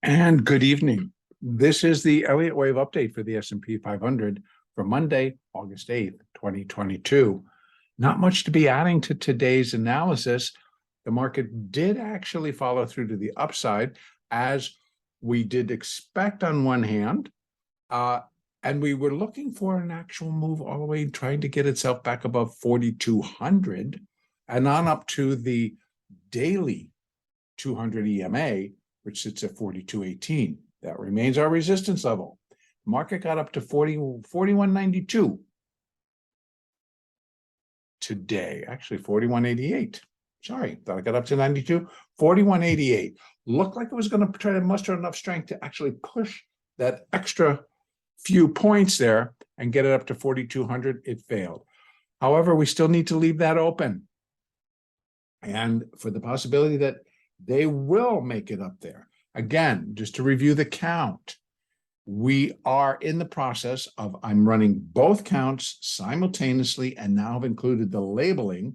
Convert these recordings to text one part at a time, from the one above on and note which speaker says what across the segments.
Speaker 1: And good evening. This is the Elliott wave update for the S&P 500 for Monday, August 8th, 2022. Not much to be adding to today's analysis. The market did actually follow through to the upside, as we did expect on one hand, and we were looking for an actual move all the way, trying to get itself back above 4,200 and on up to the daily 200 EMA, which sits at 42.18. That remains our resistance level. Market got up to 41.92 today. Actually, 41.88. Sorry, thought I got up to 92. 41.88. Looked like it was going to try to muster enough strength to actually push that extra few points there and get it up to 4,200. It failed. However, we still need to leave that open. And for the possibility that they will make it up there. Again, just to review the count, we are in the process of, I'm running both counts simultaneously and now have included the labeling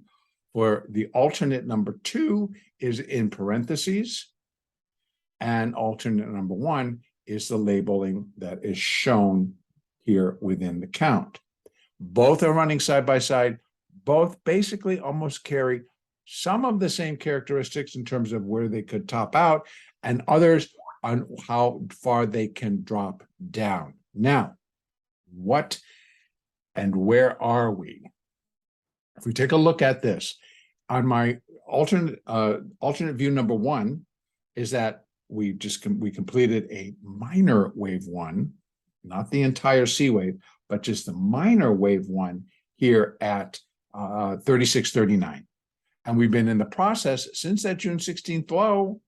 Speaker 1: where the alternate number 2 is in parentheses and alternate number 1 is the labeling that is shown here within the count. Both are running side by side. Both basically almost carry some of the same characteristics in terms of where they could top out and others on how far they can drop down. Now, what and where are we? If we take a look at this, on my alternate view number 1 is that we completed a minor wave 1, not the entire C wave, but just the minor wave 1 here at 36.39. And we've been in the process since that June 16th low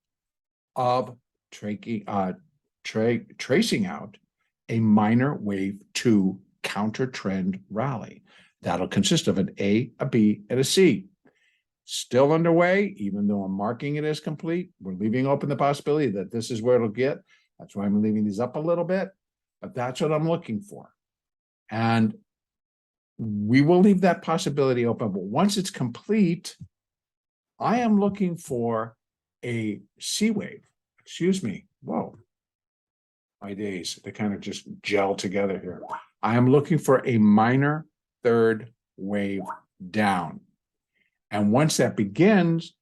Speaker 1: of tracing out a minor wave 2 counter trend rally. That'll consist of an A, a B, and a C. Still underway, even though I'm marking it as complete. We're leaving open the possibility that this is where it'll get. That's why I'm leaving these up a little bit, but that's what I'm looking for. And we will leave that possibility open, but once it's complete, I am looking for a C wave. Excuse me. Whoa. My days, they kind of just gel together here. I am looking for a minor third wave down. And once that begins,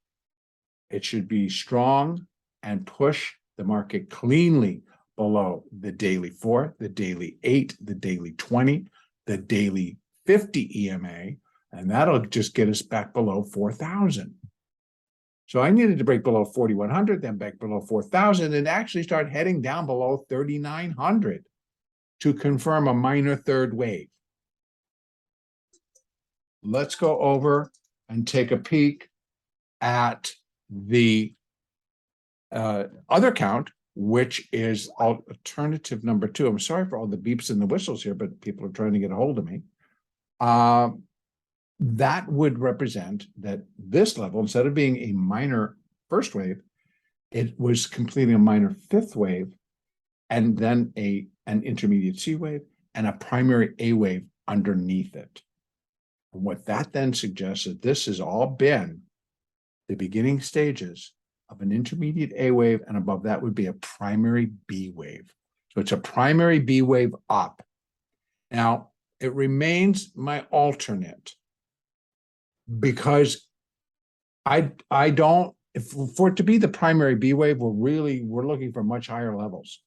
Speaker 1: it should be strong and push the market cleanly below the daily 4, the daily 8, the daily 20, the daily 50 EMA, and that'll just get us back below 4,000. So I needed to break below 4,100, then back below 4,000, and actually start heading down below 3,900 to confirm a minor third wave. Let's go over and take a peek at the other count, which is alternative number 2. I'm sorry for all the beeps and the whistles here, but people are trying to get a hold of me. That would represent that this level, instead of being a minor first wave, it was completing a minor fifth wave, and then an intermediate C wave and a primary A wave underneath it. And what that then suggests is this has all been the beginning stages of an intermediate A wave, and above that would be a primary B wave. So it's a primary B wave up. Now, it remains my alternate, because I don't, for it to be the primary B wave, we're looking for much higher levels.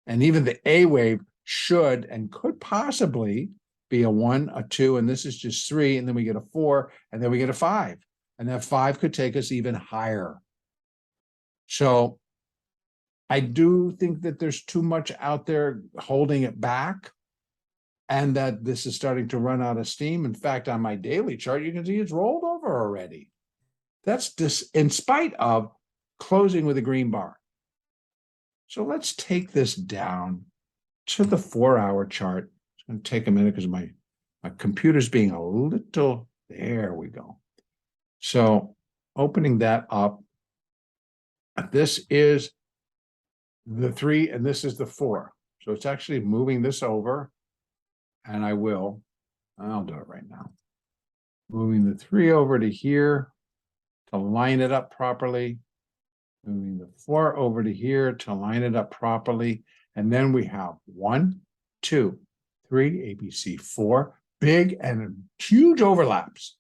Speaker 1: And even the A wave should and could possibly be a 1, a 2, and this is just 3, and then we get a 4, and then we get a 5. And that 5 could take us even higher. So I do think that there's too much out there holding it back, and that this is starting to run out of steam. In fact, on my daily chart, you can see it's rolled over already. That's just in spite of closing with a green bar. So let's take this down to the 4-hour chart. It's going to take a minute because my computer's being a little, there we go. So opening that up, this is the 3 and this is the 4. So it's actually moving this over. And I'll do it right now. Moving the 3 over to here to line it up properly. Moving the 4 over to here to line it up properly. And then we have 1, 2, 3, ABC, 4, big and huge overlaps.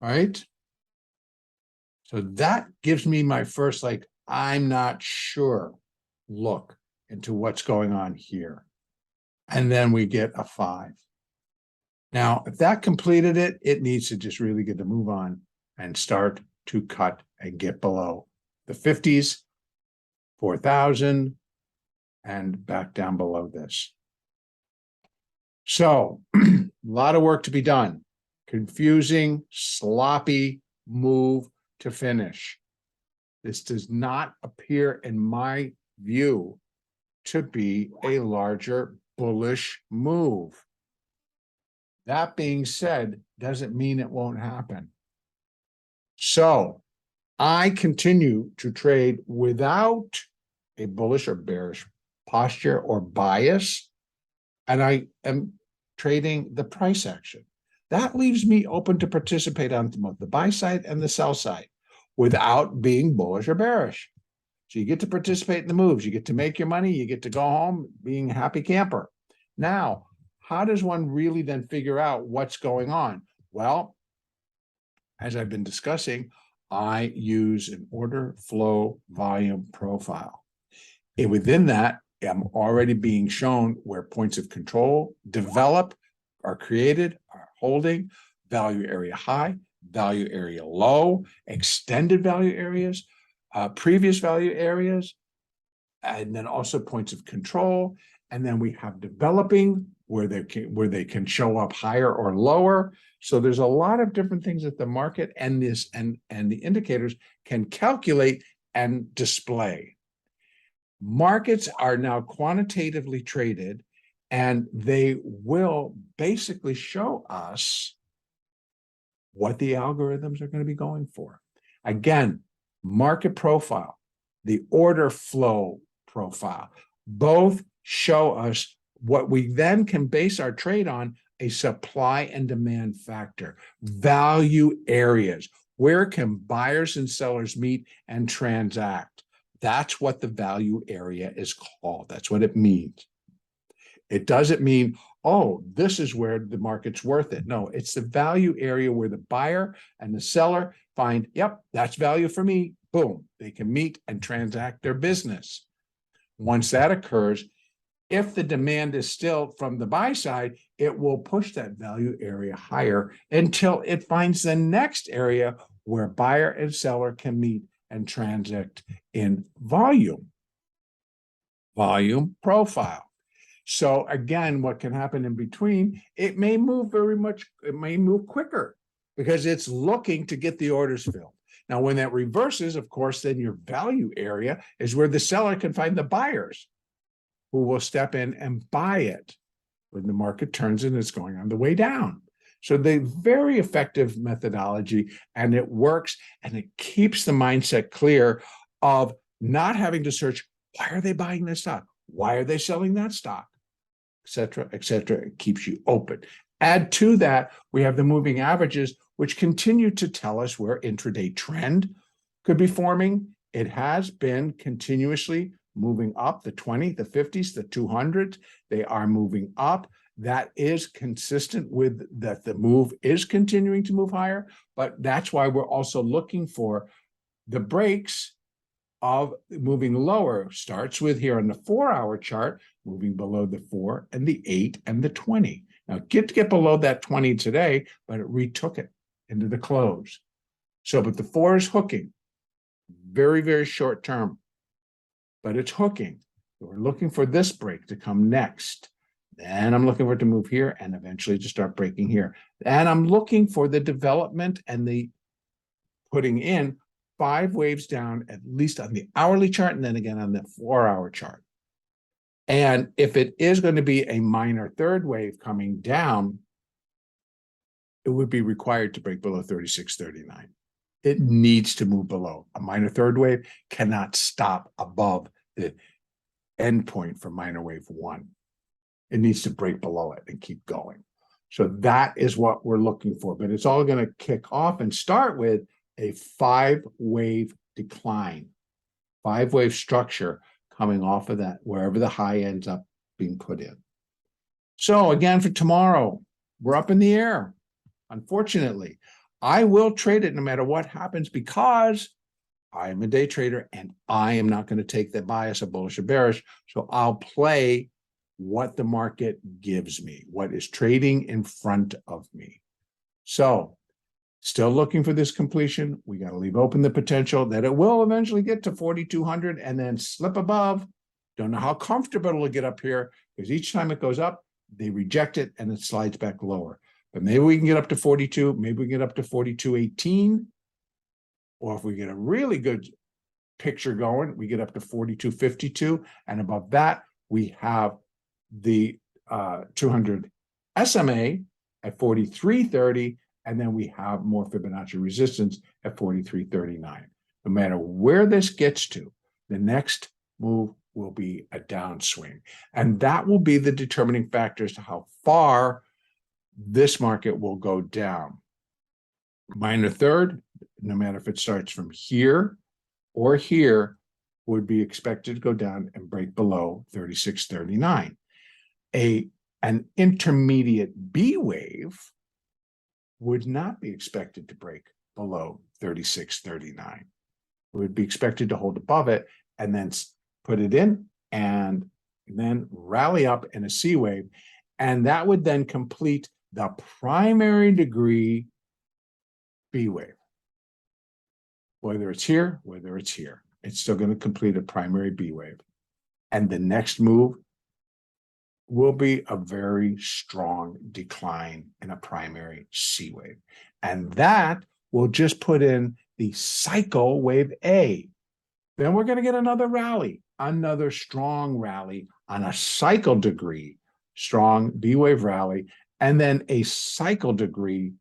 Speaker 1: Right? So that gives me my first, like, I'm not sure look into what's going on here. And then we get a 5. Now, if that completed it, it needs to just really get to move on and start to cut and get below the 50s, 4,000, and back down below this. So, a lot of work to be done. Confusing, sloppy move to finish. This does not appear, in my view, to be a larger bullish move. That being said, doesn't mean it won't happen. So I continue to trade without a bullish or bearish posture or bias, and I am trading the price action. That leaves me open to participate on both the buy side and the sell side without being bullish or bearish. So you get to participate in the moves, you get to make your money, you get to go home being a happy camper. Now, how does one really then figure out what's going on? Well, as I've been discussing, I use an order flow volume profile. And within that, I'm already being shown where points of control develop, are created, are holding, value area high, value area low, extended value areas, previous value areas, and then also points of control. And then we have developing where they can show up higher or lower. So there's a lot of different things that the market and the indicators can calculate and display. Markets are now quantitatively traded, and they will basically show us what the algorithms are going to be going for. Again, market profile, the order flow profile, both show us what we then can base our trade on: a supply and demand factor, value areas. Where can buyers and sellers meet and transact? That's what the value area is called. That's what it means. It doesn't mean, oh, this is where the market's worth it. No, it's the value area where the buyer and the seller find, yep, that's value for me. Boom, they can meet and transact their business. Once that occurs, if the demand is still from the buy side, it will push that value area higher until it finds the next area where buyer and seller can meet and transact in volume profile. So again, what can happen in between, it may move it may move quicker because it's looking to get the orders filled. Now, when that reverses, of course, then your value area is where the seller can find the buyers who will step in and buy it when the market turns and it's going on the way down. So the very effective methodology, and it works, and it keeps the mindset clear of not having to search, why are they buying this stock? Why are they selling that stock? Et cetera, et cetera. It keeps you open. Add to that, we have the moving averages, which continue to tell us where intraday trend could be forming. It has been continuously moving up, the 20, the 50s, the 200s. They are moving up. That is consistent with that the move is continuing to move higher, but that's why we're also looking for the breaks of moving lower. Starts with here on the 4-hour chart, moving below the 4 and the 8 and the 20. Now get below that 20 today, but it retook it into the close. So, but the 4 is hooking, very, very short term, but it's hooking. So we're looking for this break to come next. Then I'm looking for it to move here and eventually to start breaking here. And I'm looking for the development and the putting in 5 waves down, at least on the hourly chart, and then again on the 4-hour chart. And if it is going to be a minor third wave coming down, it would be required to break below 36.39. It needs to move below. A minor third wave cannot stop above the endpoint for minor wave 1. It needs to break below it and keep going. So that is what we're looking for. But it's all going to kick off and start with a 5-wave decline. 5-wave structure coming off of that, wherever the high ends up being put in. So again, for tomorrow, we're up in the air. Unfortunately, I will trade it no matter what happens because I am a day trader and I am not going to take the bias of bullish or bearish. So I'll play what the market gives me, what is trading in front of me. So still looking for this completion. We got to leave open the potential that it will eventually get to 4,200 and then slip above. Don't know how comfortable it'll get up here because each time it goes up, they reject it and it slides back lower. But maybe we can get up to 42, maybe we can get up to 42.18. Or if we get a really good picture going, we get up to 42.52. And above that, we have the 200 SMA at 43.30. And then we have more Fibonacci resistance at 43.39. No matter where this gets to, the next move will be a downswing. And that will be the determining factor as to how far this market will go down. Minor third, no matter if it starts from here or here, would be expected to go down and break below 36.39. An intermediate B wave would not be expected to break below 36.39. It would be expected to hold above it and then put it in and then rally up in a C wave. And that would then complete the primary degree B wave. Whether it's here, whether it's here, it's still going to complete a primary B wave. And the next move will be a very strong decline in a primary C wave. And that will just put in the cycle wave A. Then we're going to get another rally, another strong rally on a cycle degree, strong B wave rally, and then a cycle degree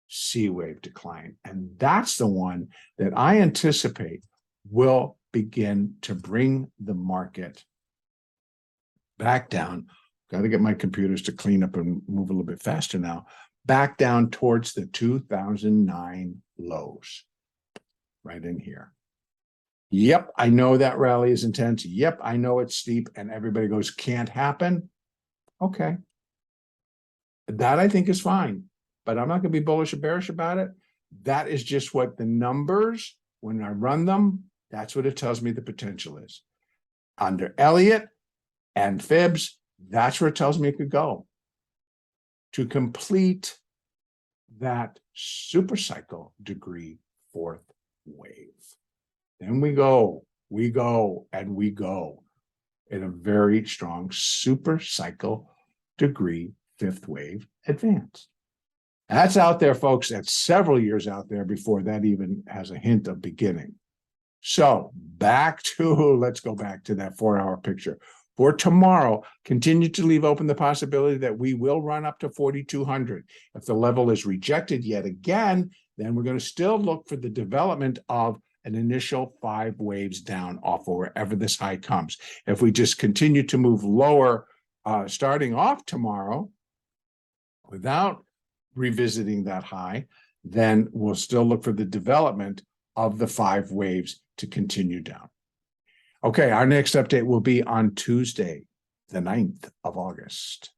Speaker 1: C wave decline. And that's the one that I anticipate will begin to bring the market back down. Got to get my computers to clean up and move a little bit faster now. Back down towards the 2009 lows, right in here. Yep, I know that rally is intense. Yep, I know it's steep. And everybody goes, can't happen. Okay. That I think is fine. But I'm not going to be bullish or bearish about it. That is just what the numbers, when I run them, that's what it tells me the potential is. Under Elliott and Fibs, that's where it tells me it could go. To complete that super cycle degree fourth wave. Then we go, and we go in a very strong super cycle degree fifth wave advance. That's out there, folks. That's several years out there before that even has a hint of beginning. So let's go back to that 4-hour picture. For tomorrow, continue to leave open the possibility that we will run up to 4,200. If the level is rejected yet again, then we're going to still look for the development of an initial 5 waves down off of wherever this high comes. If we just continue to move lower, starting off tomorrow, without revisiting that high, then we'll still look for the development of the 5 waves to continue down. Okay, our next update will be on Tuesday, the 9th of August.